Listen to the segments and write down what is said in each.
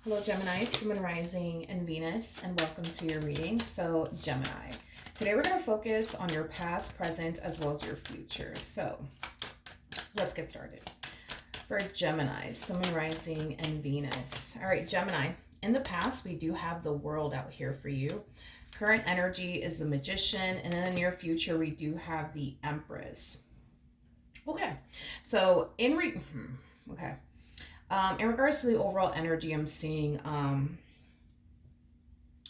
Hello, Gemini, Sun, Rising, and Venus, and welcome to your reading. So, Gemini, today we're going to focus on your past, present, as well as your future. So, let's get started. For Gemini, Sun, Rising, and Venus. All right, Gemini, in the past, we do have the world out here for you. Current energy is the Magician, and in the near future, we do have the Empress. Okay, so in regards to the overall energy I'm seeing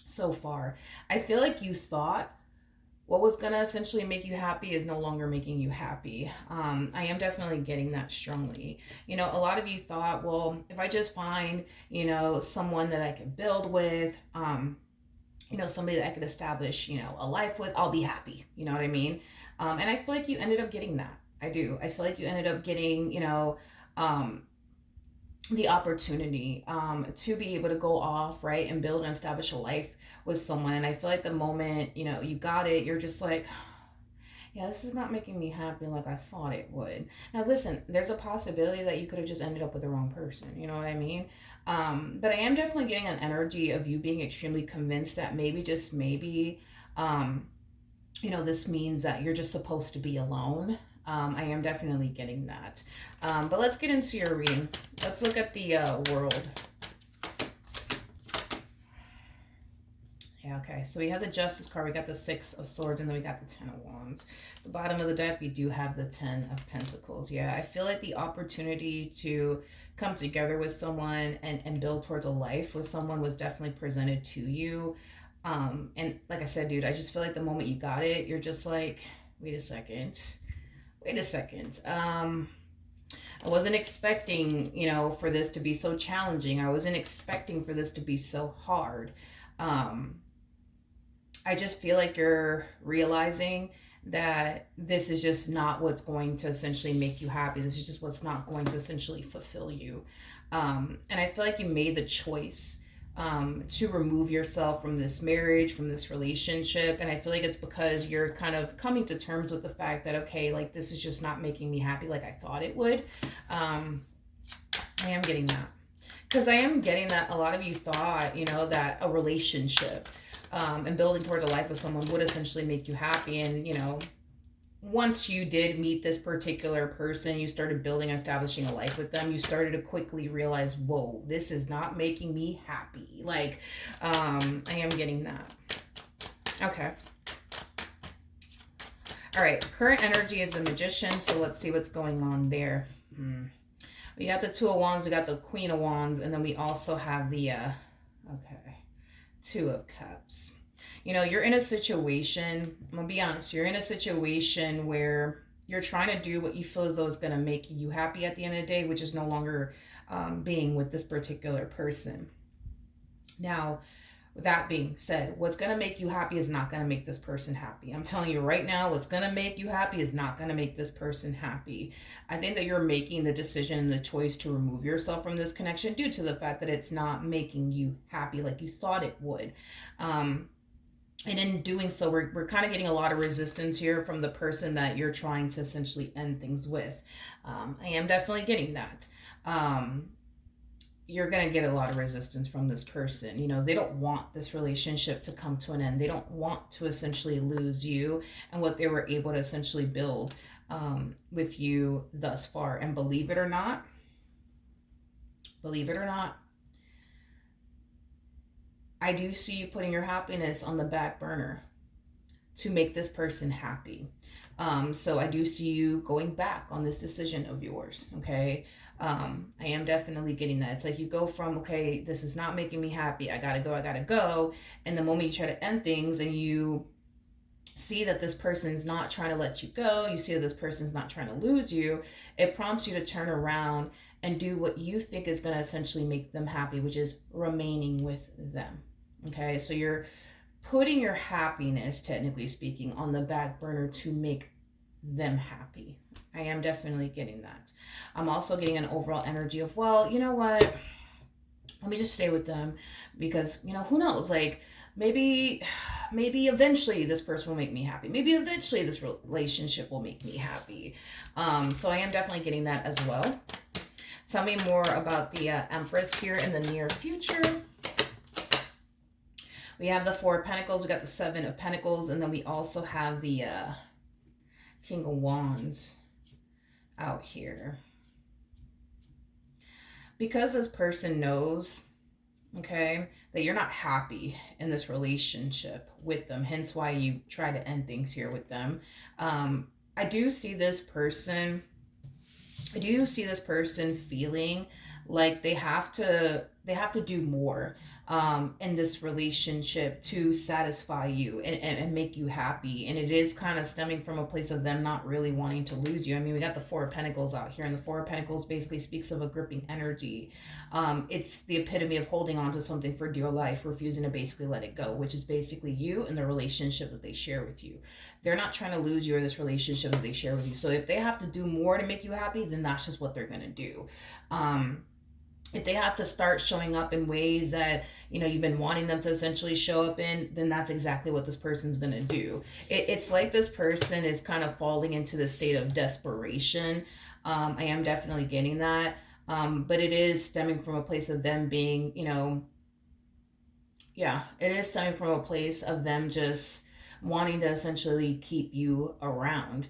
so far, I feel like you thought what was going to essentially make you happy is no longer making you happy. I am definitely getting that strongly. You know, a lot of you thought, well, if I just find, someone that I can build with, somebody that I could establish, a life with, I'll be happy. You know what I mean? And I feel like you ended up getting that. I do. I feel like you ended up getting, the opportunity to be able to go off, right, and build and establish a life with someone. And I feel like the moment, you got it, you're just like, yeah, this is not making me happy like I thought it would. Now, listen, there's a possibility that you could have just ended up with the wrong person. You know what I mean? But I am definitely getting an energy of you being extremely convinced that maybe, just maybe, this means that you're just supposed to be alone. I am definitely getting that. But let's get into your reading. Let's look at the world. Yeah, okay. So we have the Justice card. We got the Six of Swords, and then we got the Ten of Wands. The bottom of the deck, we do have the Ten of Pentacles. Yeah, I feel like the opportunity to come together with someone and build towards a life with someone was definitely presented to you. And like I said, dude, I just feel like the moment you got it, you're just like, wait a second. I wasn't expecting, for this to be so challenging. I wasn't expecting for this to be so hard. I just feel like you're realizing that this is just not what's going to essentially make you happy. This is just what's not going to essentially fulfill you. And I feel like you made the choice to remove yourself from this marriage, from this relationship. And I feel like it's because you're kind of coming to terms with the fact that, okay, like this is just not making me happy like I thought it would. I am getting that. Because I am getting that a lot of you thought, that a relationship and building towards a life with someone would essentially make you happy. And, once you did meet this particular person, you started building and establishing a life with them, you started to quickly realize, whoa, this is not making me happy. Like, I am getting that. Okay. All right. Current energy is the Magician. So let's see what's going on there. We got the Two of Wands. We got the Queen of Wands. And then we also have the, Two of Cups. You're in a situation, I'm going to be honest, you're in a situation where you're trying to do what you feel as though is going to make you happy at the end of the day, which is no longer being with this particular person. Now, with that being said, what's going to make you happy is not going to make this person happy. I'm telling you right now, what's going to make you happy is not going to make this person happy. I think that you're making the decision and the choice to remove yourself from this connection due to the fact that it's not making you happy like you thought it would. And in doing so, we're kind of getting a lot of resistance here from the person that you're trying to essentially end things with. I am definitely getting that. You're going to get a lot of resistance from this person. They don't want this relationship to come to an end. They don't want to essentially lose you and what they were able to essentially build with you thus far. And believe it or not, I do see you putting your happiness on the back burner to make this person happy. So I do see you going back on this decision of yours, okay? I am definitely getting that. It's like you go from, okay, this is not making me happy. I gotta go. And the moment you try to end things and you see that this person's not trying to let you go, you see that this person's not trying to lose you, it prompts you to turn around and do what you think is going to essentially make them happy, which is remaining with them. Okay, so you're putting your happiness, technically speaking, on the back burner to make them happy. I am definitely getting that. I'm also getting an overall energy of, well, you know what? Let me just stay with them because, who knows? Like, maybe eventually this person will make me happy. Maybe eventually this relationship will make me happy. So I am definitely getting that as well. Tell me more about the Empress here in the near future. We have the Four of Pentacles, we got the Seven of Pentacles, and then we also have the King of Wands out here. Because this person knows, okay, that you're not happy in this relationship with them, hence why you try to end things here with them. I do see this person feeling like they have to do more in this relationship to satisfy you and make you happy. And it is kind of stemming from a place of them not really wanting to lose you. I mean, we got the Four of Pentacles out here, and the Four of Pentacles basically speaks of a gripping energy. It's the epitome of holding on to something for dear life, refusing to basically let it go, which is basically you and the relationship that they share with you. They're not trying to lose you or this relationship that they share with you. So if they have to do more to make you happy, then that's just what they're going to do. If they have to start showing up in ways that, you know, you've been wanting them to essentially show up in, then that's exactly what this person's going to do. It's like this person is kind of falling into the state of desperation. I am definitely getting that. But it is stemming from a place of them being, you know, yeah, it is stemming from a place of them just wanting to essentially keep you around.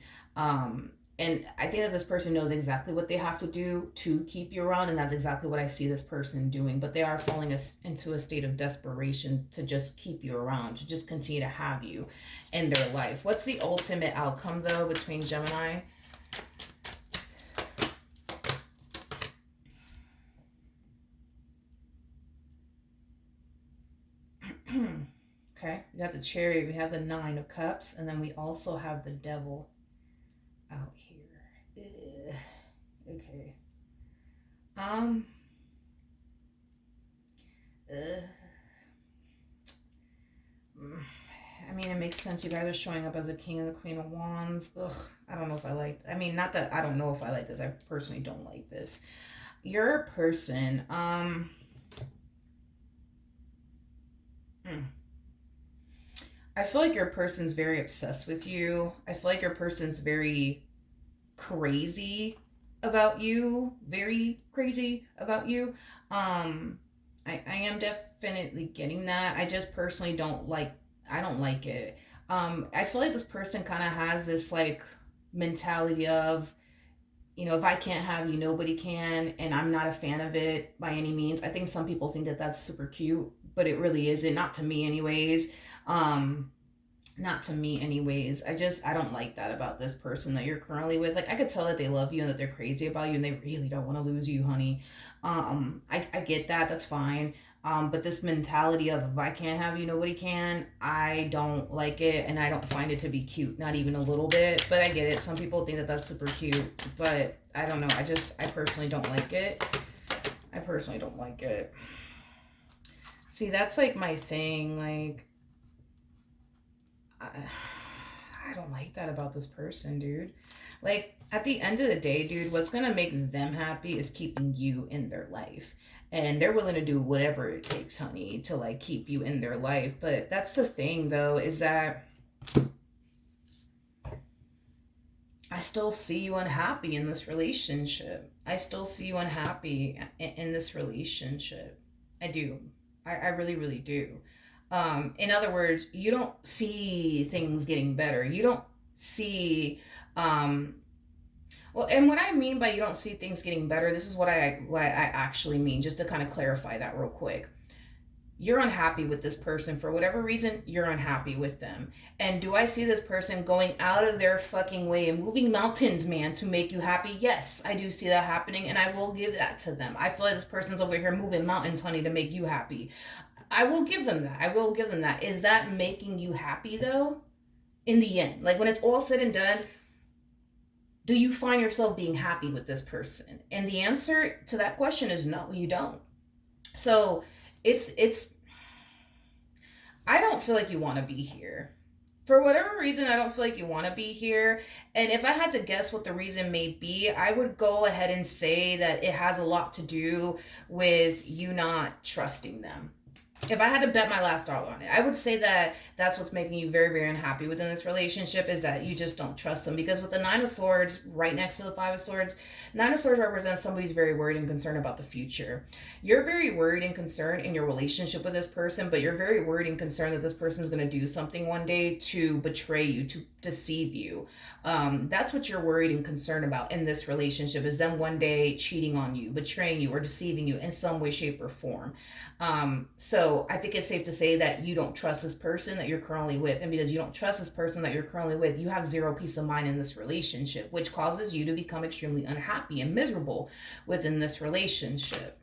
And I think that this person knows exactly what they have to do to keep you around, and that's exactly what I see this person doing. But they are falling into a state of desperation to just keep you around, to just continue to have you in their life. What's the ultimate outcome, though, between Gemini? Okay, we got the Chariot, we have the Nine of Cups, and then we also have the Devil out here. Okay. Um. I mean, it makes sense. You guys are showing up as a King and the Queen of Wands. Ugh, I don't know if I like. I mean, not that I don't know if I like this. I personally don't like this. Your person. I feel like your person's very obsessed with you. I feel like your person's very crazy about you, very crazy about you. I am definitely getting that. I just personally I don't like it. I feel like this person kind of has this like mentality of, you know, if I can't have you, nobody can, and I'm not a fan of it by any means. I think some people think that that's super cute, but it really isn't, not to me anyways. Um not to me anyways. I don't like that about this person that you're currently with. Like, I could tell that they love you and that they're crazy about you and they really don't want to lose you, honey. I get that, that's fine. But this mentality of if I can't have you, nobody can, I don't like it, and I don't find it to be cute, not even a little bit. But I get it, some people think that that's super cute, but I don't know, I personally don't like it. I personally don't like it. See, that's like my thing, like I don't like that about this person, dude. Like, at the end of the day, dude, what's gonna make them happy is keeping you in their life. And they're willing to do whatever it takes, honey, to like keep you in their life. But that's the thing, though, is that I still see you unhappy in this relationship. I still see you unhappy in this relationship. I do. I really, really do. In other words, you don't see things getting better. You don't see, well, and what I mean by you don't see things getting better, this is what I actually mean, just to kind of clarify that real quick. You're unhappy with this person for whatever reason. You're unhappy with them. And do I see this person going out of their fucking way and moving mountains, man, to make you happy? Yes, I do see that happening, and I will give that to them. I feel like this person's over here moving mountains, honey, to make you happy. I will give them that. I will give them that. Is that making you happy, though? In the end, like when it's all said and done, do you find yourself being happy with this person? And the answer to that question is no, you don't. So it's I don't feel like you want to be here. For whatever reason, I don't feel like you want to be here. And if I had to guess what the reason may be, I would go ahead and say that it has a lot to do with you not trusting them. If I had to bet my last dollar on it, I would say that that's what's making you very, very unhappy within this relationship, is that you just don't trust them. Because with the Nine of Swords right next to the Five of Swords, Nine of Swords represents somebody's very worried and concerned about the future. You're very worried and concerned in your relationship with this person, but you're very worried and concerned that this person is going to do something one day to betray you, to deceive you. That's what you're worried and concerned about in this relationship, is them one day cheating on you, betraying you, or deceiving you in some way, shape, or form. So I think it's safe to say that you don't trust this person that you're currently with. And because you don't trust this person that you're currently with, you have zero peace of mind in this relationship, which causes you to become extremely unhappy and miserable within this relationship.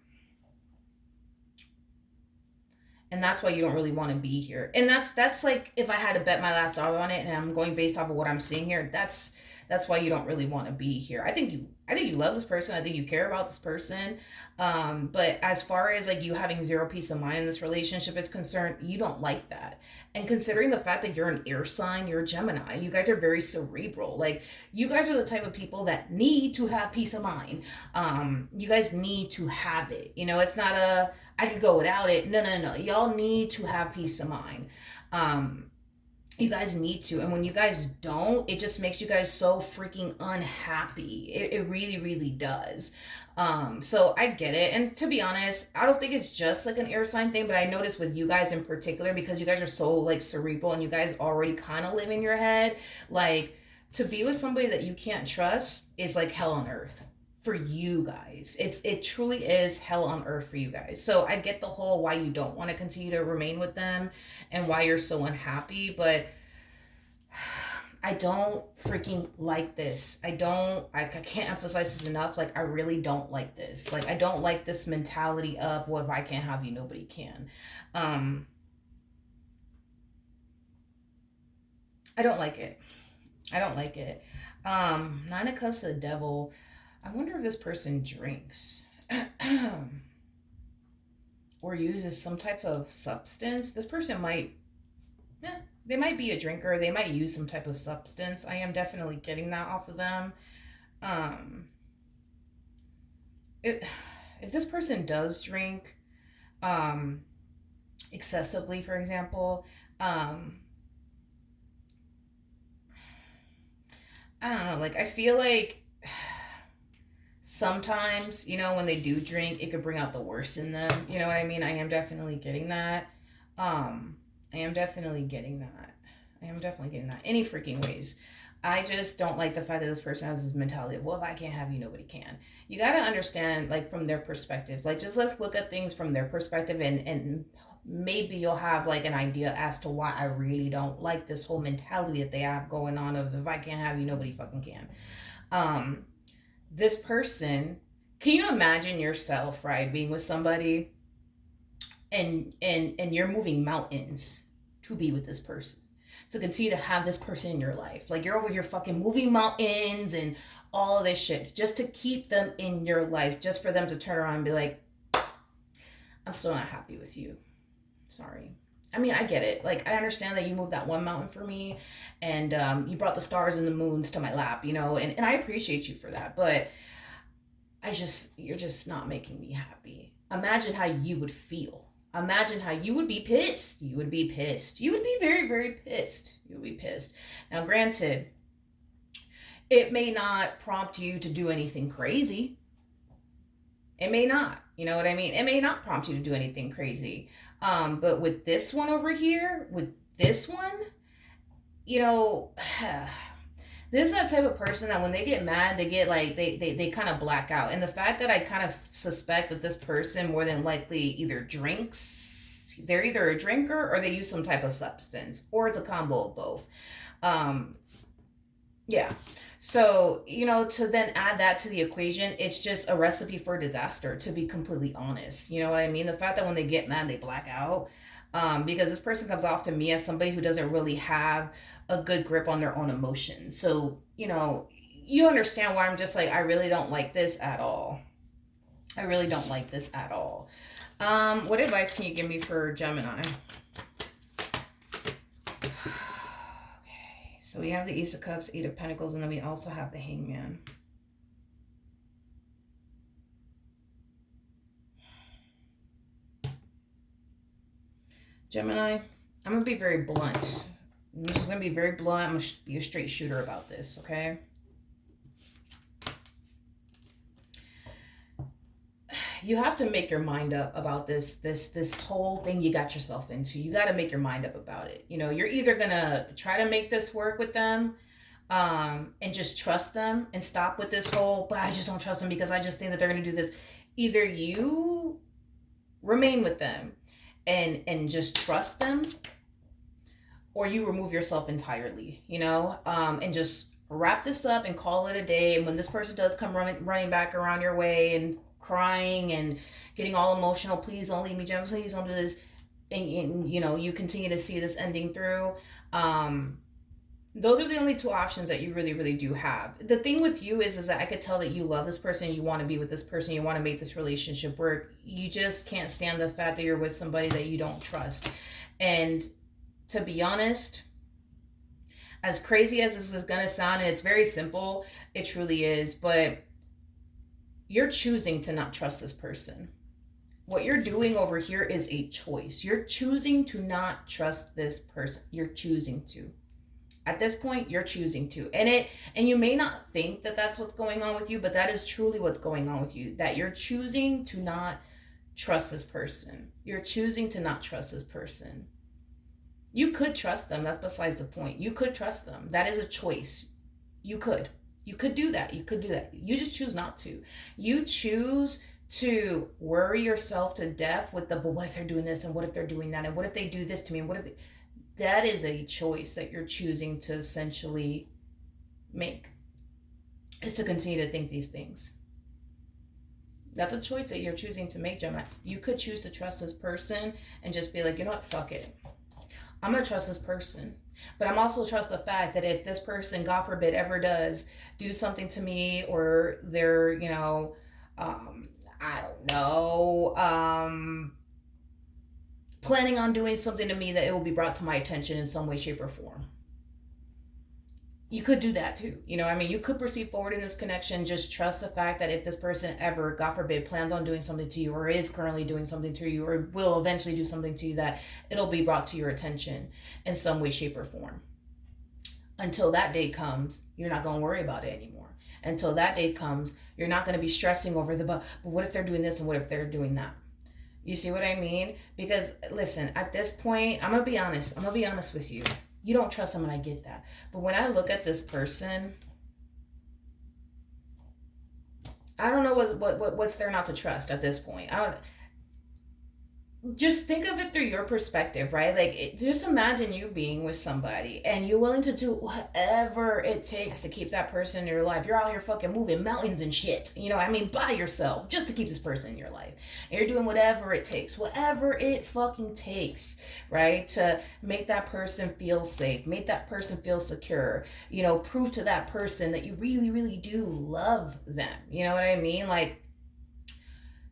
And that's why you don't really want to be here. And that's like, if I had to bet my last dollar on it, and I'm going based off of what I'm seeing here, that's why you don't really want to be here. I think you love this person. I think you care about this person. But as far as like you having zero peace of mind in this relationship is concerned, you don't like that. And considering the fact that you're an air sign, you're a Gemini, you guys are very cerebral. Like, you guys are the type of people that need to have peace of mind. You guys need to have it. It's not a I could go without it. No, no, no. Y'all need to have peace of mind. Um, you guys need to. And when you guys don't, it just makes you guys so freaking unhappy. It really, really does. So I get it. And to be honest, I don't think it's just like an air sign thing, but I noticed with you guys in particular, because you guys are so like cerebral and you guys already kind of live in your head, like, to be with somebody that you can't trust is like hell on earth for you guys. It truly is hell on earth for you guys. So I get the whole why you don't want to continue to remain with them and why you're so unhappy, but I don't freaking like this. I can't emphasize this enough. Like, I really don't like this. Like, I don't like this mentality of, well, if I can't have you, nobody can. Um, I don't like it. I don't like it. Nine of Cups to the Devil. I wonder if this person drinks or uses some type of substance. This person might, they might be a drinker. They might use some type of substance. I am definitely getting that off of them. Um, it, if this person does drink, um, excessively, for example, um, I don't know. Like, I feel like sometimes, when they do drink, it could bring out the worst in them. You know what I mean? I am definitely getting that. Um, I am definitely getting that. I am definitely getting that. Any freaking ways. I just don't like the fact that this person has this mentality of, well, if I can't have you, nobody can. You got to understand, like, from their perspective. Like, just let's look at things from their perspective, and maybe you'll have, like, an idea as to why I really don't like this whole mentality that they have going on of, if I can't have you, nobody fucking can. Um, this person, can you imagine yourself, right, being with somebody, and you're moving mountains to be with this person, to continue to have this person in your life? Like, you're over here fucking moving mountains and all of this shit just to keep them in your life, just for them to turn around and be like, I'm still not happy with you, sorry. I mean, I get it. Like, I understand that you moved that one mountain for me, and you brought the stars and the moons to my lap, and I appreciate you for that. But you're just not making me happy. Imagine how you would feel. Imagine how you would be pissed. You would be pissed. You would be very, very pissed. You would be pissed. Now, granted, it may not prompt you to do anything crazy. It may not. You know what I mean? It may not prompt you to do anything crazy. But with this one over here, with this one, you know, this is that type of person that when they get mad, they get like, they kind of black out. And the fact that I kind of suspect that this person more than likely either drinks, they're either a drinker or they use some type of substance, or it's a combo of both. Um, yeah. So, to then add that to the equation, it's just a recipe for disaster, to be completely honest. You know what I mean? The fact that when they get mad, they black out. Because this person comes off to me as somebody who doesn't really have a good grip on their own emotions. So, you understand why I'm just like, I really don't like this at all. I really don't like this at all. What advice can you give me for Gemini? So we have the Ace of Cups, Eight of Pentacles, and then we also have the Hangman. Gemini, I'm going to be very blunt. I'm just going to be very blunt. I'm going to be a straight shooter about this, okay? You have to make your mind up about this whole thing you got yourself into. You got to make your mind up about it. You know, you're either going to try to make this work with them, and just trust them and stop with this whole, but I just don't trust them because I just think that they're going to do this. Either you remain with them and just trust them, or you remove yourself entirely, you know, and just wrap this up and call it a day. And when this person does come running back around your way and crying and getting all emotional, please don't leave me, Jem, please don't do this, and you know, you continue to see this ending through. Those are the only two options that you really, really do have. The thing with you is that I could tell that you love this person, you want to be with this person, you want to make this relationship work. You just can't stand the fact that you're with somebody that you don't trust. And to be honest, as crazy as this is going to sound, and it's very simple, it truly is, but you're choosing to not trust this person. What you're doing over here is a choice. You're choosing to not trust this person. You're choosing to. At this point, you're choosing to. And you may not think that that's what's going on with you, but that is truly what's going on with you. That you're choosing to not trust this person. You're choosing to not trust this person. You could trust them. That's besides the point. You could trust them. That is a choice. You could. You could do that. You could do that. You just choose not to. You choose to worry yourself to death with but what if they're doing this, and what if they're doing that, and what if they do this to me, and what if they... That is a choice that you're choosing to essentially make, is to continue to think these things. That's a choice that you're choosing to make, Gemini. You could choose to trust this person and just be like, you know what, fuck it. I'm going to trust this person. But I'm also trust the fact that if this person, God forbid, ever does do something to me, or they're, you know, I don't know, planning on doing something to me, that it will be brought to my attention in some way, shape, or form. You could do that too. You know, I mean, you could proceed forward in this connection. Just trust the fact that if this person ever, God forbid, plans on doing something to you, or is currently doing something to you, or will eventually do something to you, that it'll be brought to your attention in some way, shape, or form. Until that day comes, you're not going to worry about it anymore. Until that day comes, you're not going to be stressing over but what if they're doing this, and what if they're doing that? You see what I mean? Because listen, at this point, I'm going to be honest. I'm going to be honest with you. You don't trust them, and I get that. But when I look at this person, I don't know what's there not to trust at this point. I don't... Just think of it through your perspective, right? Like, just imagine you being with somebody and you're willing to do whatever it takes to keep that person in your life. You're out here fucking moving mountains and shit, you know, I mean, by yourself, just to keep this person in your life. And you're doing whatever it takes, whatever it fucking takes, right? To make that person feel safe, make that person feel secure, you know, prove to that person that you really, really do love them. You know what I mean? Like,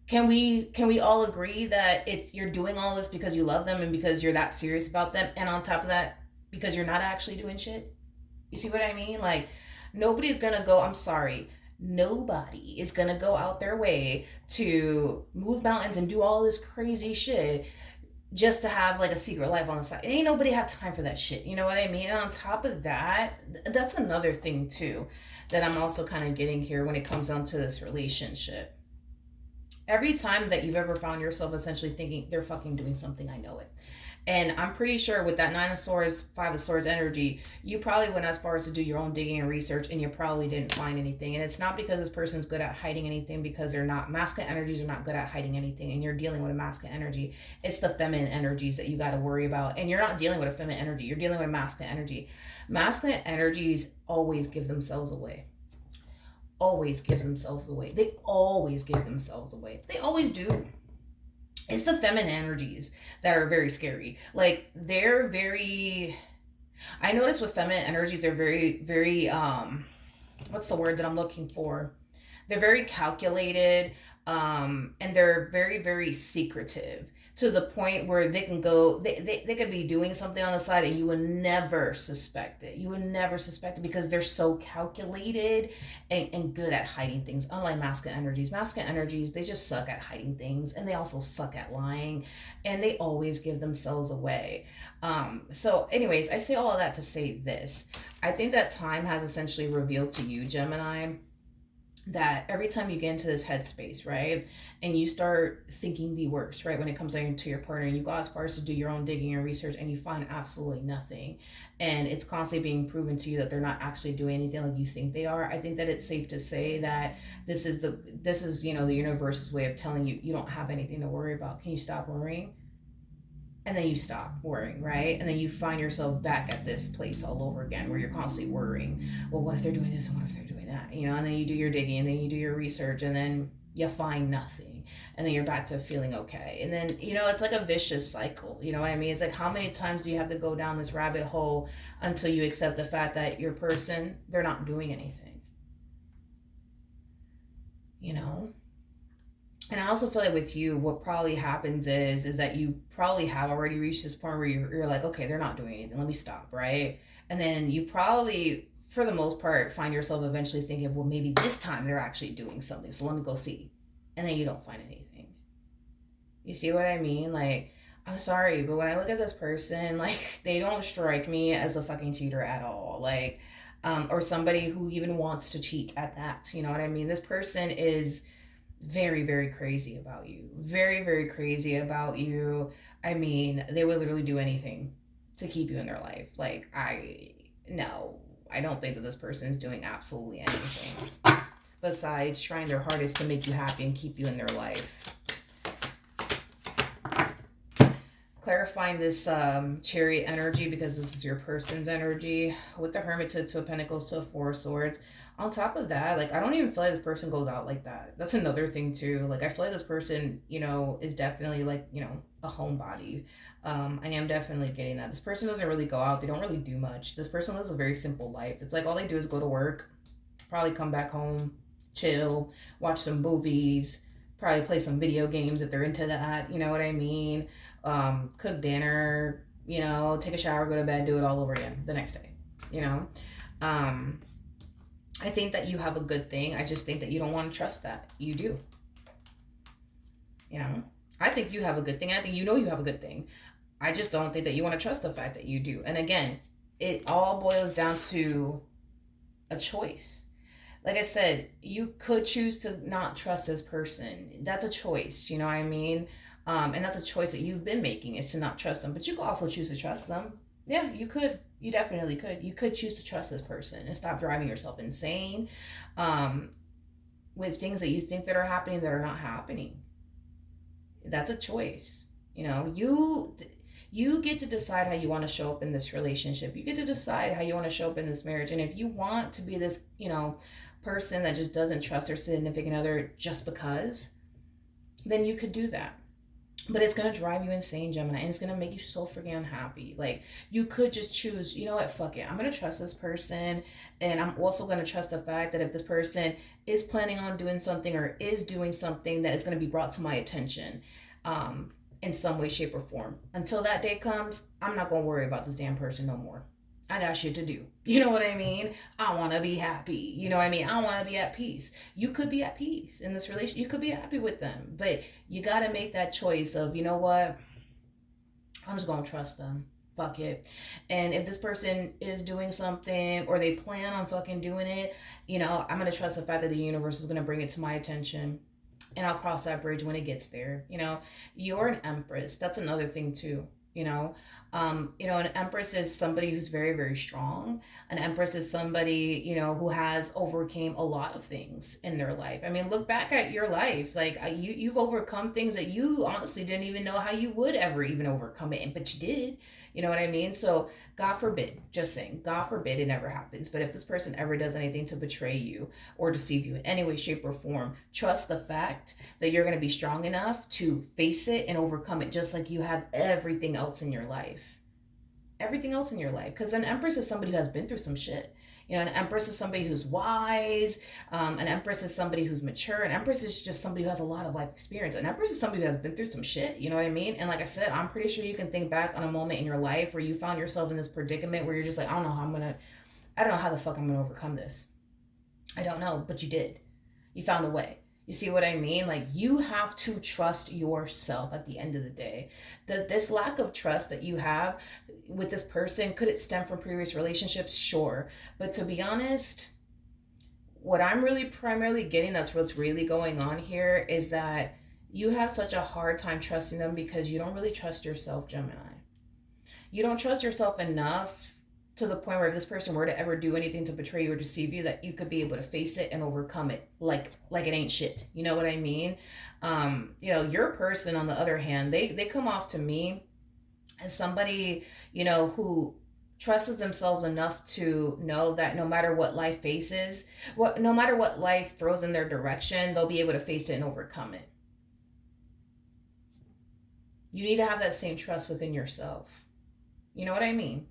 can we all agree that you're doing all this because you love them and because you're that serious about them, and on top of that, because you're not actually doing shit? You see what I mean? Like, nobody's gonna go, I'm sorry, nobody is gonna go out their way to move mountains and do all this crazy shit just to have like a secret life on the side. Ain't nobody have time for that shit. You know what I mean? And on top of that, that's another thing too that I'm also kind of getting here when it comes down to this relationship. Every time that you've ever found yourself essentially thinking they're fucking doing something, I know it. And I'm pretty sure with that 9 of Swords, 5 of Swords energy, you probably went as far as to do your own digging and research, and you probably didn't find anything. And it's not because this person's good at hiding anything, because they're not. Masculine energies are not good at hiding anything, and you're dealing with a masculine energy. It's the feminine energies that you got to worry about. And you're not dealing with a feminine energy, you're dealing with a masculine energy. Masculine energies always give themselves away. Always give themselves away. They always give themselves away. They always do. It's the feminine energies that are very scary. Like, they're very... I notice with feminine energies, they're very, very... what's the word that I'm looking for? They're very calculated, and they're very, very secretive to the point where they can go, they could be doing something on the side and you would never suspect it. You would never suspect it because they're so calculated and good at hiding things. Unlike masculine energies, they just suck at hiding things, and they also suck at lying, and they always give themselves away. So anyways, I say all of that to say this. I think that time has essentially revealed to you, Gemini, that every time you get into this headspace, right, and you start thinking the worst, right, when it comes to your partner, you go as far as to do your own digging and research, and you find absolutely nothing, and it's constantly being proven to you that they're not actually doing anything like you think they are. I think that it's safe to say that this is the universe's way of telling you you don't have anything to worry about. Can you stop worrying? And then you stop worrying, right? And then you find yourself back at this place all over again where you're constantly worrying, well, what if they're doing this and what if they're doing that? And then you do your digging, and then you do your research, and then you find nothing, and then you're back to feeling okay. And then it's like a vicious cycle. You know what I mean? It's like, how many times do you have to go down this rabbit hole until you accept the fact that your person, they're not doing anything? you know and I also feel like with you, what probably happens is that you probably have already reached this point where you're like, okay, they're not doing anything, let me stop, right? And then you probably, for the most part, find yourself eventually thinking, well, maybe this time they're actually doing something, so let me go see. And then you don't find anything. You see what I mean? Like, I'm sorry, but when I look at this person, like, they don't strike me as a fucking cheater at all. Like, or somebody who even wants to cheat at that. You know what I mean? This person is very, very crazy about you. Very, very crazy about you. I mean, they would literally do anything to keep you in their life. Like, no, I don't think that this person is doing absolutely anything besides trying their hardest to make you happy and keep you in their life. Clarifying this chariot energy, because this is your person's energy, with the Hermit to Two of Pentacles to a Four of Swords. On top of that, like, I don't even feel like this person goes out like that. That's another thing too. Like, I feel like this person, is definitely like, a homebody. I am definitely getting that. This person doesn't really go out. They don't really do much. This person lives a very simple life. It's like all they do is go to work, probably come back home, chill, watch some movies, probably play some video games if they're into that. You know what I mean? Cook dinner, take a shower, go to bed, do it all over again the next day. I think that you have a good thing. I just think that you don't want to trust that. You do. I think you have a good thing. I think you have a good thing. I just don't think that you want to trust the fact that you do. And again, it all boils down to a choice. Like I said, you could choose to not trust this person. That's a choice, you know what I mean? And that's a choice that you've been making, is to not trust them. But you could also choose to trust them. Yeah, you could. You definitely could. You could choose to trust this person and stop driving yourself insane with things that you think that are happening that are not happening. That's a choice. You get to decide how you want to show up in this relationship. You get to decide how you want to show up in this marriage. And if you want to be this, person that just doesn't trust their significant other just because, then you could do that. But it's going to drive you insane, Gemini, and it's going to make you so freaking unhappy. Like, you could just choose, you know what, fuck it. I'm going to trust this person, and I'm also going to trust the fact that if this person is planning on doing something or is doing something, that is going to be brought to my attention in some way, shape, or form. Until that day comes, I'm not going to worry about this damn person no more. I got shit to do. You know what I mean? I want to be happy. You know what I mean? I want to be at peace. You could be at peace in this relationship. You could be happy with them. But you got to make that choice of, you know what? I'm just going to trust them. Fuck it. And if this person is doing something or they plan on fucking doing it, I'm going to trust the fact that the universe is going to bring it to my attention. And I'll cross that bridge when it gets there. You're an empress. That's another thing too. An empress is somebody who's very, very strong. An empress is somebody, who has overcame a lot of things in their life. I mean, look back at your life. Like, you've overcome things that you honestly didn't even know how you would ever even overcome it, but you did. You know what I mean? So God forbid, just saying, God forbid it never happens. But if this person ever does anything to betray you or deceive you in any way, shape, or form, trust the fact that you're going to be strong enough to face it and overcome it, just like you have everything else in your life. Everything else in your life. Because an empress is somebody who has been through some shit. You know, an Empress is somebody who's wise. An Empress is somebody who's mature. An Empress is just somebody who has a lot of life experience. An Empress is somebody who has been through some shit. You know what I mean? And like I said, I'm pretty sure you can think back on a moment in your life where you found yourself in this predicament where you're just like, I don't know how the fuck I'm gonna overcome this. I don't know, but you did. You found a way. You see what I mean? Like, you have to trust yourself at the end of the day. This lack of trust that you have with this person, could it stem from previous relationships? Sure. But to be honest, what I'm really primarily getting, that's what's really going on here, is that you have such a hard time trusting them because you don't really trust yourself, Gemini. You don't trust yourself enough to the point where if this person were to ever do anything to betray you or deceive you, that you could be able to face it and overcome it like it ain't shit. You know what I mean? Your person, on the other hand, they come off to me as somebody, who trusts themselves enough to know that no matter what life faces, no matter what life throws in their direction, they'll be able to face it and overcome it. You need to have that same trust within yourself. You know what I mean?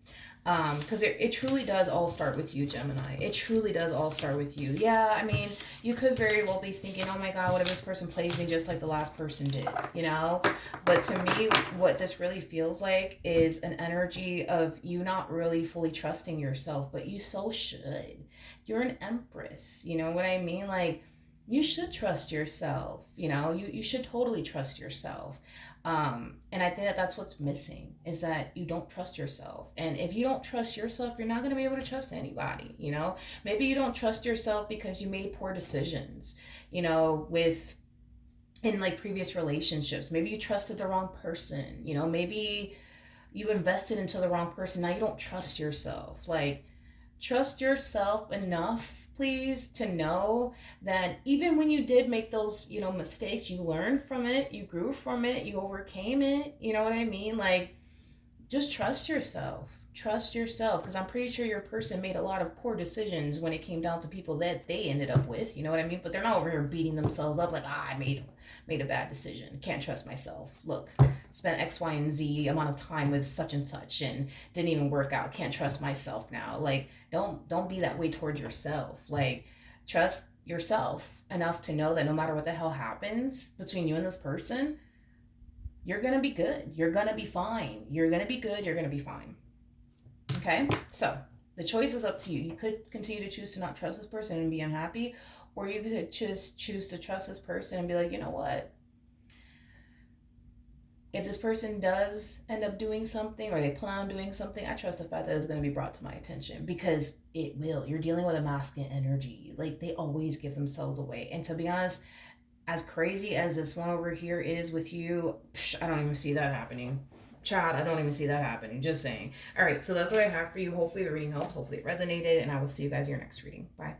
Because it truly does all start with you, Gemini. It truly does all start with you. Yeah, I mean, you could very well be thinking, oh my God, what if this person plays me just like the last person did, you know? But to me, what this really feels like is an energy of you not really fully trusting yourself, but you so should. You're an Empress, you know what I mean? Like, you should trust yourself, you should totally trust yourself. And I think that that's what's missing, is that you don't trust yourself. And if you don't trust yourself, you're not going to be able to trust anybody. Maybe you don't trust yourself because you made poor decisions, with in like previous relationships. Maybe you trusted the wrong person, maybe you invested into the wrong person. Now you don't trust yourself. Like, trust yourself enough, please, to know that even when you did make those, mistakes, you learned from it, you grew from it, you overcame it. You know what I mean? Like, just trust yourself. Trust yourself, because I'm pretty sure your person made a lot of poor decisions when it came down to people that they ended up with. You know what I mean? But they're not over here beating themselves up like, I made a bad decision. Can't trust myself. Look, spent X, Y, and Z amount of time with such and such and didn't even work out. Can't trust myself now. Like, don't be that way towards yourself. Like, trust yourself enough to know that no matter what the hell happens between you and this person, you're gonna be good. You're gonna be fine. You're gonna be good. You're gonna be fine. Okay? So the choice is up to you. You could continue to choose to not trust this person and be unhappy, or you could just choose to trust this person and be like, you know what? If this person does end up doing something, or they plan on doing something, I trust the fact that it's going to be brought to my attention, because it will. You're dealing with a masculine energy. Like, they always give themselves away. And to be honest, as crazy as this one over here is with you, I don't even see that happening. Chad, I don't even see that happening. Just saying. All right, so that's what I have for you. Hopefully the reading helped. Hopefully it resonated, and I will see you guys in your next reading. Bye.